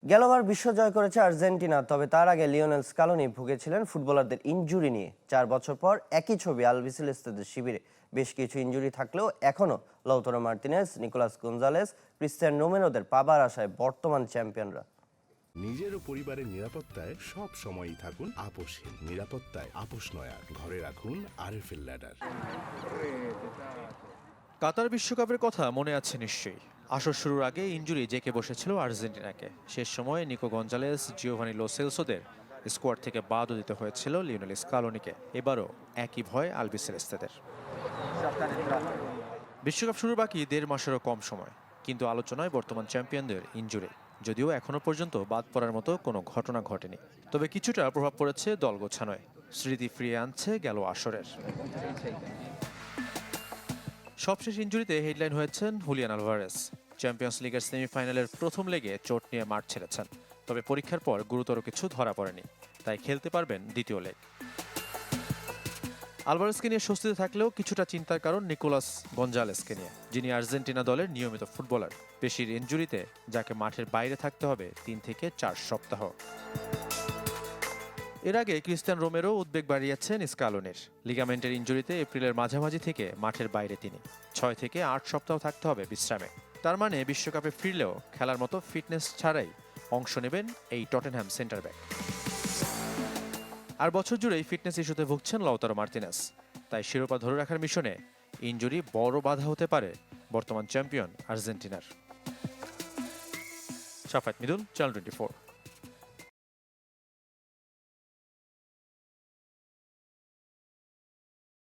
গেলবার বিশ্ব জয় করেছে আর্জেন্টিনা, তবে তার আগে লিওনেল স্কালোনি ভুগেছিলেন ফুটবলারদের ইনজুরি নিয়ে। 4 বছর পর একই ছবি আলবিসেলেস্তেদের শিবিরে। বেশ কিছু ইনজুরি থাকলেও এখনও লাউতারো মার্তিনেজ, নিকোলাস গোঞ্জালেস, ক্রিস্টিয়ান রোমেরোদের পাবার আশায় বর্তমান চ্যাম্পিয়নরা। নিজের ও পরিবারের নিরাপত্তায় সব সময়ই থাকুন আপোষহীন। নিরাপত্তায় আপোষ নয়, আর ঘরে রাখুন আরএফএল ল্যাডার। কাতার বিশ্বকাপের কথা মনে আছে নিশ্চয়ই। আসর শুরুর আগে ইনজুরি জেঁকে বসেছিল আর্জেন্টিনাকে। শেষ সময়ে নিকো গঞ্জালেস, জিওভানি লো সেলসোদের স্কোয়াড থেকে বাদও দিতে হয়েছিল লিওনেল স্কালোনিকে। এবারও একই ভয় আলবিসেলেস্তেদের। বিশ্বকাপ শুরুর বাকি 1.5 মাসেরও কম সময়, কিন্তু আলোচনায় বর্তমান চ্যাম্পিয়নদের ইনজুরি। যদিও এখনও পর্যন্ত বাদ পড়ার মতো কোনো ঘটনা ঘটেনি, তবে কিছুটা প্রভাব পড়েছে দল গোছানোয়। স্মৃতি ফিরিয়ে আনছে গেল আসরের। সবশেষ ইনজুরিতে হেডলাইন হয়েছেন হুলিয়ান আলভারেস। চ্যাম্পিয়ন্স লিগের সেমিফাইনালের প্রথম লেগে চোট নিয়ে মাঠ ছেড়েছেন, তবে পরীক্ষার পর গুরুতর কিছু ধরা পড়েনি, তাই খেলতে পারবেন দ্বিতীয় লেগ। আলভারেসকে নিয়ে স্বস্তিতে থাকলেও কিছুটা চিন্তার কারণ নিকোলাস গঞ্জালেসকে নিয়ে, যিনি আর্জেন্টিনা দলের নিয়মিত ফুটবলার। পেশির ইনজুরিতে যাকে মাঠের বাইরে থাকতে হবে 3 থেকে 4 সপ্তাহ। এর আগে ক্রিস্টিয়ান রোমেরো উদ্বেগ বাড়িয়েছেন স্কালোনির। লিগামেন্টের ইনজুরিতে এপ্রিলের মাঝামাঝি থেকে মাঠের বাইরে তিনি। 6 থেকে 8 সপ্তাহ থাকতে হবে বিশ্রামে। তার মানে বিশ্বকাপে ফিরলেও খেলার মতো ফিটনেস ছাড়াই অংশ নেবেন এই টটেনহ্যাম সেন্টার ব্যাক। আর বছর জুড়েই ফিটনেস ইস্যুতে ভুগছেন লাউতারো মার্তিনেজ। তাই শিরোপা ধরে রাখার মিশনে ইনজুরি বড় বাধা হতে পারে বর্তমান চ্যাম্পিয়ন আর্জেন্টিনার। শাফাত মিদুল, চ্যানেল 24।